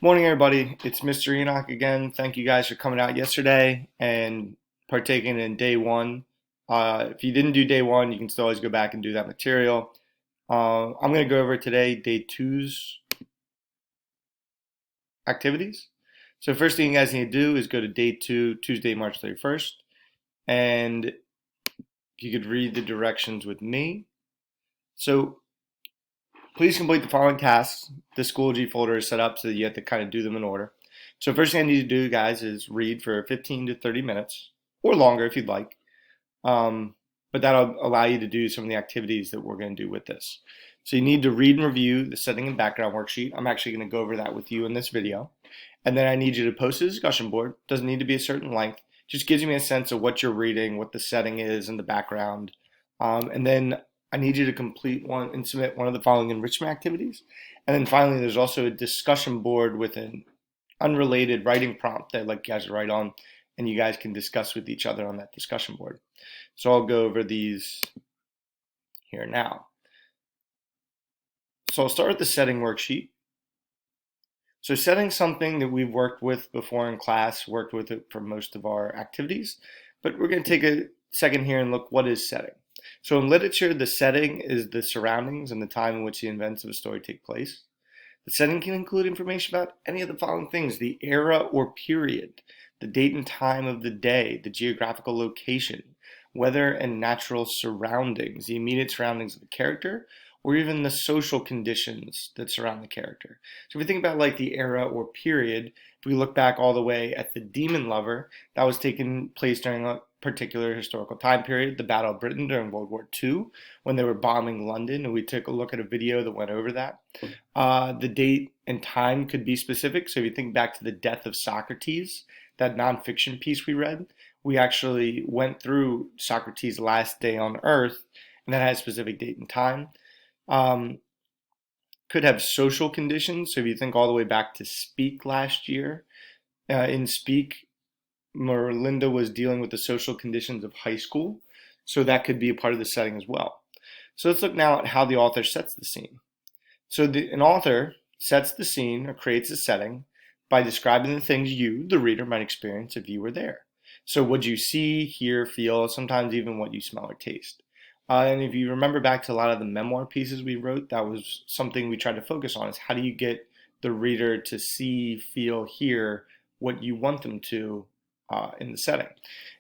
Morning, everybody. It's Mr. Enoch again. Thank you guys for coming out yesterday and partaking in day one. If you didn't do day one, you can still always go back and do that material. I'm going to go over today day two's activities. So first thing you guys need to do is go to day two, Tuesday, March 31st, and if you could read the directions with me. So please complete the following tasks. The Schoology folder is set up so that you have to kind of do them in order. So first thing I need to do, guys, is read for 15 to 30 minutes, or longer if you'd like. But that'll allow you to do some of the activities that we're going to do with this. So you need to read and review the setting and background worksheet. I'm actually going to go over that with you in this video. And then I need you to post a discussion board. Doesn't need to be a certain length. Just gives me a sense of what you're reading, what the setting is, and the background. And then I need you to complete one and submit one of the following enrichment activities. And then finally, there's also a discussion board with an unrelated writing prompt that I'd like you guys to write on, and you guys can discuss with each other on that discussion board. So I'll go over these here now. So I'll start with the setting worksheet. So setting something that we've worked with before in class, worked with it for most of our activities, but we're going to take a second here and look what is setting. So in literature, the setting is the surroundings and the time in which the events of a story take place. The setting can include information about any of the following things: the era or period, the date and time of the day, the geographical location, weather and natural surroundings, the immediate surroundings of the character, or even the social conditions that surround the character. So if we think about like the era or period, if we look back all the way at the Demon Lover, that was taking place during a particular historical time period, the Battle of Britain during World War II, when they were bombing London, and we took a look at a video that went over that. The date and time could be specific. So if you think back to the death of Socrates, that nonfiction piece we read, we actually went through Socrates' last day on Earth, and that had a specific date and time. Could have social conditions. So if you think all the way back to Speak last year, in Speak, Merlinda was dealing with the social conditions of high school. So that could be a part of the setting as well. So let's look now at how the author sets the scene. So an author sets the scene or creates a setting by describing the things you, the reader, might experience if you were there. So what you see, hear, feel, sometimes even what you smell or taste. And if you remember back to a lot of the memoir pieces we wrote, that was something we tried to focus on, is how do you get the reader to see, feel, hear what you want them to in the setting.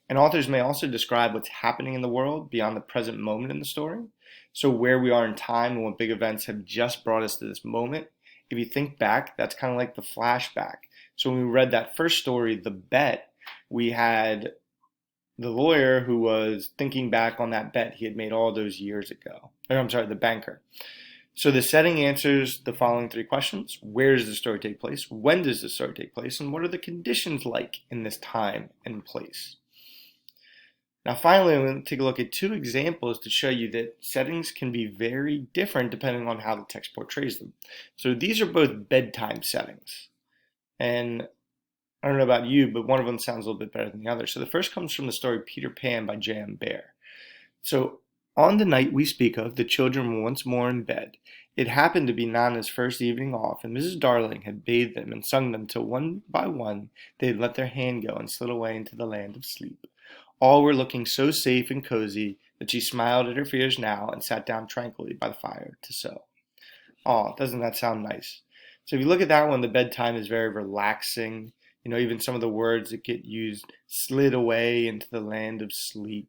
And authors may also describe what's happening in the world beyond the present moment in the story. So where we are in time and what big events have just brought us to this moment. If you think back, that's kind of like the flashback. So when we read that first story, The Bet, we had the lawyer who was thinking back on that bet he had made all those years ago. Or I'm sorry, the banker. So the setting answers the following three questions. Where does the story take place? When does the story take place? And what are the conditions like in this time and place? Now finally, I'm going to take a look at two examples to show you that settings can be very different depending on how the text portrays them. So these are both bedtime settings. And I don't know about you, but one of them sounds a little bit better than the other. So the first comes from the story Peter Pan by J.M. Barrie. So on the night we speak of, the children were once more in bed. It happened to be Nana's first evening off, and Mrs. Darling had bathed them and sung them till one by one they had let their hand go and slid away into the land of sleep. All were looking so safe and cozy that she smiled at her fears now and sat down tranquilly by the fire to sew. Oh, doesn't that sound nice? So if you look at that one, the bedtime is very relaxing. You know, even some of the words that get used, slid away into the land of sleep.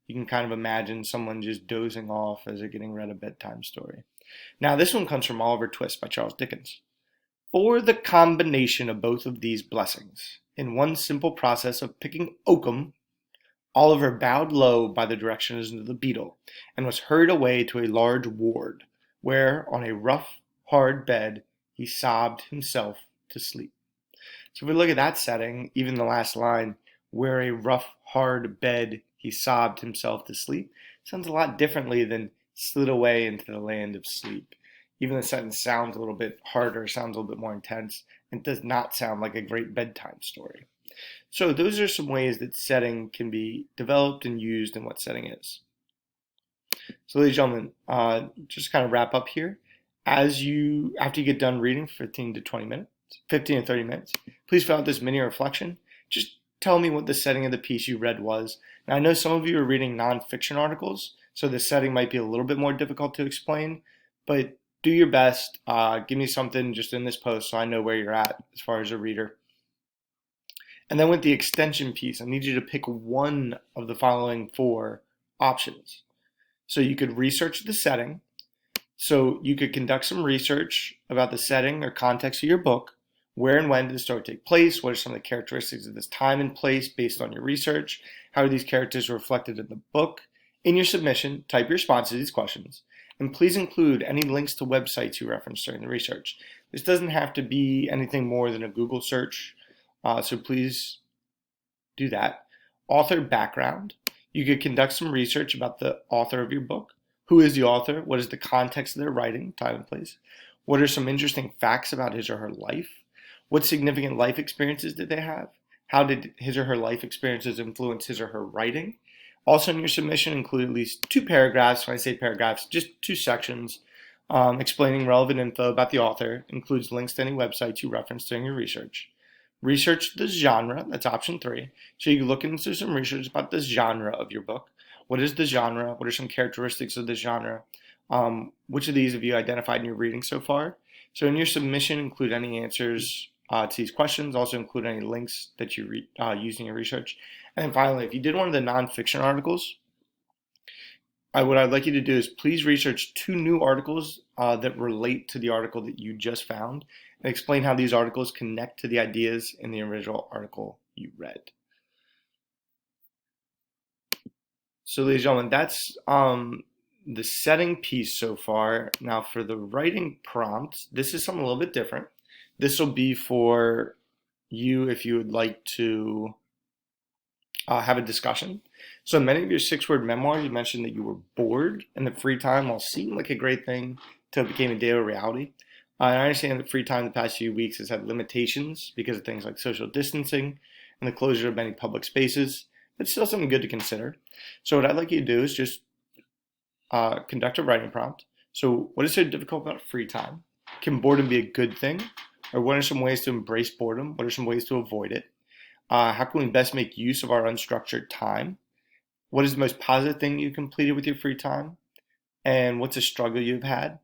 You can kind of imagine someone just dozing off as they're getting read a bedtime story. Now, this one comes from Oliver Twist by Charles Dickens. For the combination of both of these blessings, in one simple process of picking oakum, Oliver bowed low by the directions of the beadle, and was hurried away to a large ward, where, on a rough, hard bed, he sobbed himself to sleep. So if we look at that setting, even the last line, where a rough, hard bed he sobbed himself to sleep, sounds a lot differently than slid away into the land of sleep. Even the sentence sounds a little bit harder, sounds a little bit more intense, and does not sound like a great bedtime story. So those are some ways that setting can be developed and used and what setting is. So ladies and gentlemen, just kind of wrap up here. After you get done reading for 15 to 20 minutes, 15 to 30 minutes. Please fill out this mini reflection. Just tell me what the setting of the piece you read was. Now, I know some of you are reading nonfiction articles, so the setting might be a little bit more difficult to explain, but do your best. Give me something just in this post so I know where you're at as far as a reader. And then with the extension piece, I need you to pick one of the following 4 options. So you could research the setting. So you could conduct some research about the setting or context of your book. Where and when did the story take place? What are some of the characteristics of this time and place based on your research? How are these characters reflected in the book? In your submission, type your response to these questions. And please include any links to websites you referenced during the research. This doesn't have to be anything more than a Google search, so please do that. Author background. You could conduct some research about the author of your book. Who is the author? What is the context of their writing, time and place? What are some interesting facts about his or her life? What significant life experiences did they have? How did his or her life experiences influence his or her writing? Also in your submission, include at least 2 paragraphs. When I say paragraphs, just 2 sections explaining relevant info about the author. Includes links to any websites you referenced during your research. Research the genre, that's option 3. So you can look into some research about the genre of your book. What is the genre? What are some characteristics of the genre? Which of these have you identified in your reading so far? So in your submission, include any answers to these questions. Also include any links that you use in your research. And then finally, if you did one of the nonfiction articles, what I'd like you to do is please research 2 new articles that relate to the article that you just found and explain how these articles connect to the ideas in the original article you read. So ladies and gentlemen, that's the setting piece so far. Now for the writing prompts, this is something a little bit different. This will be for you if you would like to have a discussion. So in many of your 6-word memoirs, you mentioned that you were bored and that free time, while seemed like a great thing, till it became a daily reality. And I understand that free time the past few weeks has had limitations because of things like social distancing and the closure of many public spaces, but still something good to consider. So what I'd like you to do is just conduct a writing prompt. So what is so difficult about free time? Can boredom be a good thing? Or what are some ways to embrace boredom? What are some ways to avoid it? How can we best make use of our unstructured time? What is the most positive thing you completed with your free time? And what's a struggle you've had?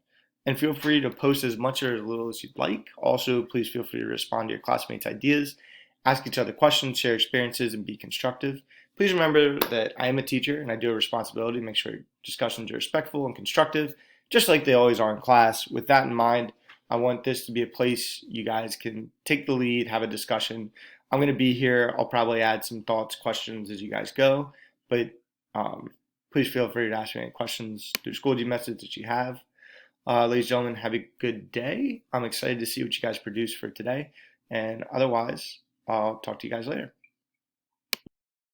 And feel free to post as much or as little as you'd like. Also, please feel free to respond to your classmates' ideas, ask each other questions, share experiences, and be constructive. Please remember that I am a teacher and I do have a responsibility to make sure discussions are respectful and constructive, just like they always are in class. With that in mind, I want this to be a place you guys can take the lead, have a discussion. I'm going to be here. I'll probably add some thoughts, questions as you guys go, but please feel free to ask me any questions through Schoology methods that you have. Ladies and gentlemen, have a good day. I'm excited to see what you guys produce for today. And otherwise, I'll talk to you guys later.